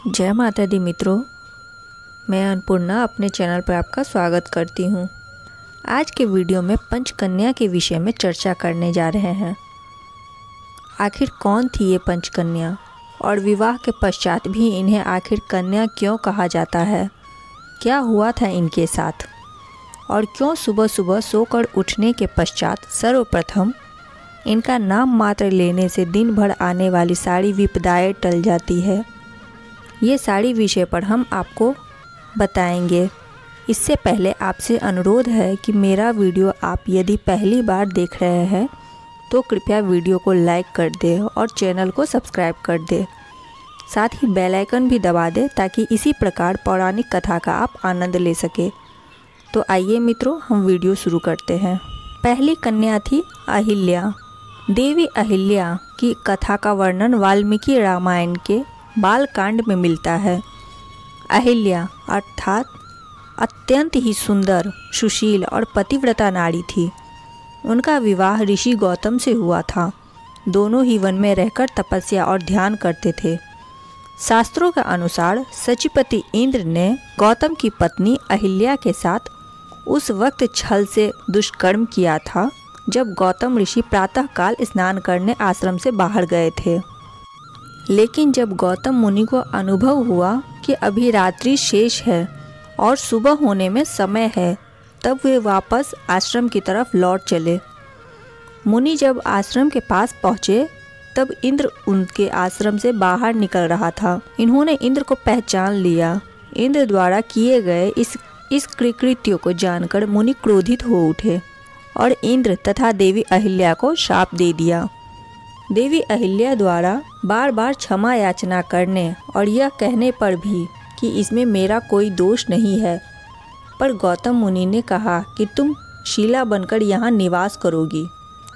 जय माता दी मित्रों, मैं अन्नपूर्णा अपने चैनल पर आपका स्वागत करती हूँ। आज के वीडियो में पंचकन्या के विषय में चर्चा करने जा रहे हैं। आखिर कौन थी ये पंचकन्या और विवाह के पश्चात भी इन्हें आखिर कन्या क्यों कहा जाता है? क्या हुआ था इनके साथ और क्यों सुबह सुबह सोकर उठने के पश्चात सर्वप्रथम इनका नाम मात्र लेने से दिन भर आने वाली सारी विपदाएं टल जाती है? ये सारी विषय पर हम आपको बताएंगे। इससे पहले आपसे अनुरोध है कि मेरा वीडियो आप यदि पहली बार देख रहे हैं तो कृपया वीडियो को लाइक कर दें और चैनल को सब्सक्राइब कर दें। साथ ही बेल आइकन भी दबा दें ताकि इसी प्रकार पौराणिक कथा का आप आनंद ले सके। तो आइए मित्रों, हम वीडियो शुरू करते हैं। पहली कन्या थी अहिल्या। देवी अहिल्या की कथा का वर्णन वाल्मीकि रामायण के बालकांड में मिलता है। अहिल्या अर्थात अत्यंत ही सुंदर, सुशील और पतिव्रता नारी थी। उनका विवाह ऋषि गौतम से हुआ था। दोनों ही वन में रहकर तपस्या और ध्यान करते थे। शास्त्रों के अनुसार सचिपति इंद्र ने गौतम की पत्नी अहिल्या के साथ उस वक्त छल से दुष्कर्म किया था जब गौतम ऋषि प्रातःकाल स्नान करने आश्रम से बाहर गए थे। लेकिन जब गौतम मुनि को अनुभव हुआ कि अभी रात्रि शेष है और सुबह होने में समय है, तब वे वापस आश्रम की तरफ लौट चले। मुनि जब आश्रम के पास पहुँचे तब इंद्र उनके आश्रम से बाहर निकल रहा था। इन्होंने इंद्र को पहचान लिया। इंद्र द्वारा किए गए इस कृत्य को जानकर मुनि क्रोधित हो उठे और इंद्र तथा देवी अहिल्या को शाप दे दिया। देवी अहिल्या द्वारा बार बार क्षमा याचना करने और यह कहने पर भी कि इसमें मेरा कोई दोष नहीं है, पर गौतम मुनि ने कहा कि तुम शीला बनकर यहाँ निवास करोगी।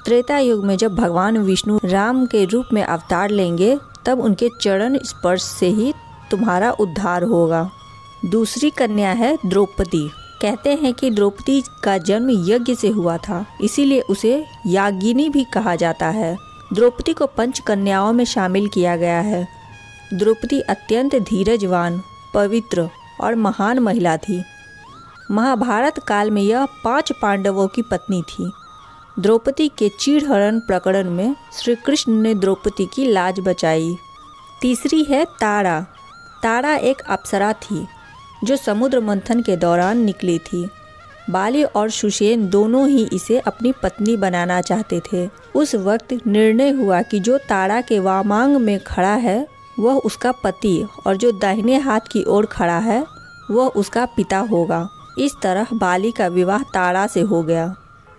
त्रेता युग में जब भगवान विष्णु राम के रूप में अवतार लेंगे तब उनके चरण स्पर्श से ही तुम्हारा उद्धार होगा। दूसरी कन्या है द्रौपदी। कहते हैं कि द्रौपदी का जन्म यज्ञ से हुआ था, इसीलिए उसे याज्ञिनी भी कहा जाता है। द्रौपदी को पंच कन्याओं में शामिल किया गया है। द्रौपदी अत्यंत धीरजवान, पवित्र और महान महिला थी। महाभारत काल में यह 5 पांडवों की पत्नी थी। द्रौपदी के चीरहरण प्रकरण में श्री कृष्ण ने द्रौपदी की लाज बचाई। तीसरी है तारा। तारा एक अप्सरा थी जो समुद्र मंथन के दौरान निकली थी। बाली और सुषेण दोनों ही इसे अपनी पत्नी बनाना चाहते थे। उस वक्त निर्णय हुआ कि जो तारा के वामांग में खड़ा है वह उसका पति और जो दाहिने हाथ की ओर खड़ा है वह उसका पिता होगा। इस तरह बाली का विवाह तारा से हो गया।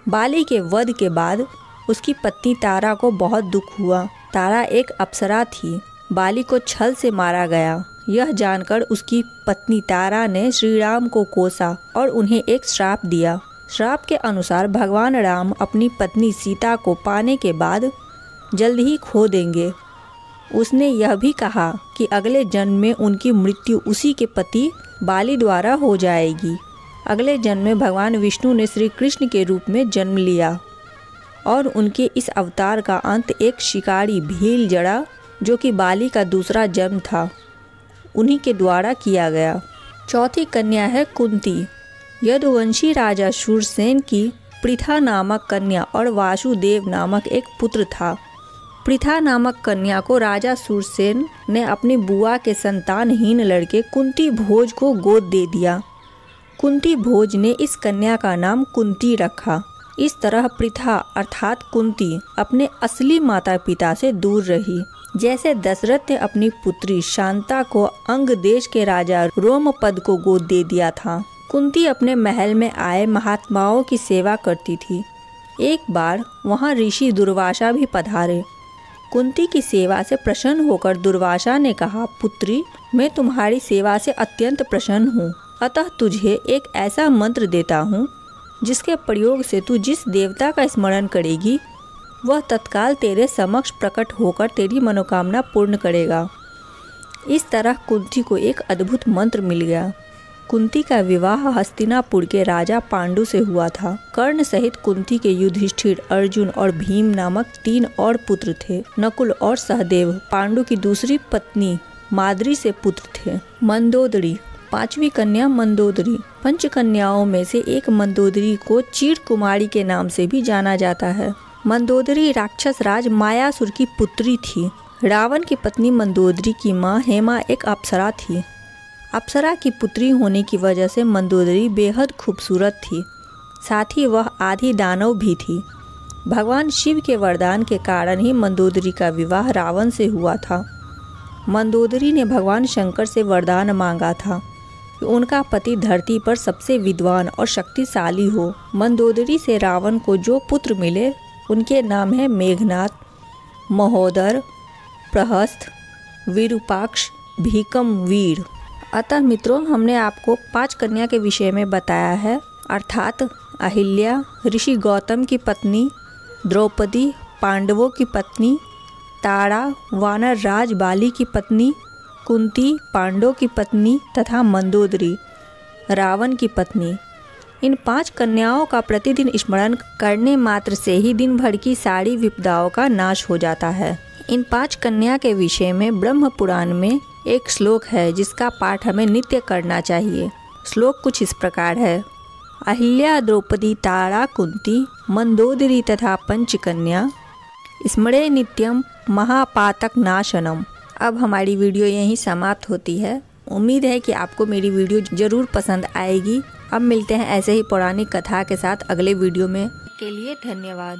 बाली के वध के बाद उसकी पत्नी तारा को बहुत दुख हुआ। तारा एक अप्सरा थी। बाली को छल से मारा गया। यह जानकर उसकी पत्नी तारा ने श्री राम को कोसा और उन्हें एक श्राप दिया। श्राप के अनुसार भगवान राम अपनी पत्नी सीता को पाने के बाद जल्द ही खो देंगे। उसने यह भी कहा कि अगले जन्म में उनकी मृत्यु उसी के पति बाली द्वारा हो जाएगी। अगले जन्म में भगवान विष्णु ने श्री कृष्ण के रूप में जन्म लिया और उनके इस अवतार का अंत एक शिकारी भील जड़ा जो कि बाली का दूसरा जन्म था, उन्हीं के द्वारा किया गया। चौथी कन्या है कुंती। यदुवंशी राजा शूरसेन की पृथा नामक कन्या और वासुदेव नामक एक पुत्र था। पृथा नामक कन्या को राजा शूरसेन ने अपनी बुआ के संतानहीन लड़के कुंती भोज को गोद दे दिया। कुंती भोज ने इस कन्या का नाम कुंती रखा। इस तरह पृथा अर्थात कुंती अपने असली माता पिता से दूर रही। जैसे दशरथ ने अपनी पुत्री शांता को अंग देश के राजा रोमपद को गोद दे दिया था। कुंती अपने महल में आए महात्माओं की सेवा करती थी। एक बार वहां ऋषि दुर्वासा भी पधारे। कुंती की सेवा से प्रसन्न होकर दुर्वासा ने कहा, पुत्री, मैं तुम्हारी सेवा से अत्यंत प्रसन्न हूँ, अतः तुझे एक ऐसा मंत्र देता हूँ जिसके प्रयोग से तू जिस देवता का स्मरण करेगी वह तत्काल तेरे समक्ष प्रकट होकर तेरी मनोकामना पूर्ण करेगा। इस तरह कुंती को एक अद्भुत मंत्र मिल गया। कुंती का विवाह हस्तिनापुर के राजा पांडु से हुआ था। कर्ण सहित कुंती के युधिष्ठिर, अर्जुन और भीम नामक 3 और पुत्र थे। नकुल और सहदेव पांडु की दूसरी पत्नी माद्री से पुत्र थे। मंदोदरी, पांचवी कन्या मंदोदरी। पंच कन्याओं में से एक मंदोदरी को चीर कुमारी के नाम से भी जाना जाता है। मंदोदरी राक्षस राज मायासुर की पुत्री थी। रावण की पत्नी मंदोदरी की माँ हेमा एक अप्सरा थी। अप्सरा की पुत्री होने की वजह से मंदोदरी बेहद खूबसूरत थी, साथ ही वह आधी दानव भी थी। भगवान शिव के वरदान के कारण ही मंदोदरी का विवाह रावण से हुआ था। मंदोदरी ने भगवान शंकर से वरदान मांगा था कि उनका पति धरती पर सबसे विद्वान और शक्तिशाली हो। मंदोदरी से रावण को जो पुत्र मिले उनके नाम हैं मेघनाथ, महोदर, प्रहस्त, विरूपाक्ष, भीकम वीर। अतः मित्रों, हमने आपको 5 कन्या के विषय में बताया है, अर्थात अहिल्या ऋषि गौतम की पत्नी, द्रौपदी पांडवों की पत्नी, तारा वानर राज बाली की पत्नी, कुंती पांडवों की पत्नी तथा मंदोदरी रावण की पत्नी। इन 5 कन्याओं का प्रतिदिन स्मरण करने मात्र से ही दिन भर की सारी विपदाओं का नाश हो जाता है। इन 5 कन्या के विषय में ब्रह्म पुराण में एक श्लोक है जिसका पाठ हमें नित्य करना चाहिए। श्लोक कुछ इस प्रकार है। अहिल्या द्रौपदी तारा कुंती मंदोदरी तथा पंचकन्या स्मरे नित्यम महापातक नाशनम। अब हमारी वीडियो यहीं समाप्त होती है। उम्मीद है कि आपको मेरी वीडियो ज़रूर पसंद आएगी। अब मिलते हैं ऐसे ही पौराणिक कथा के साथ अगले वीडियो में। के लिए धन्यवाद।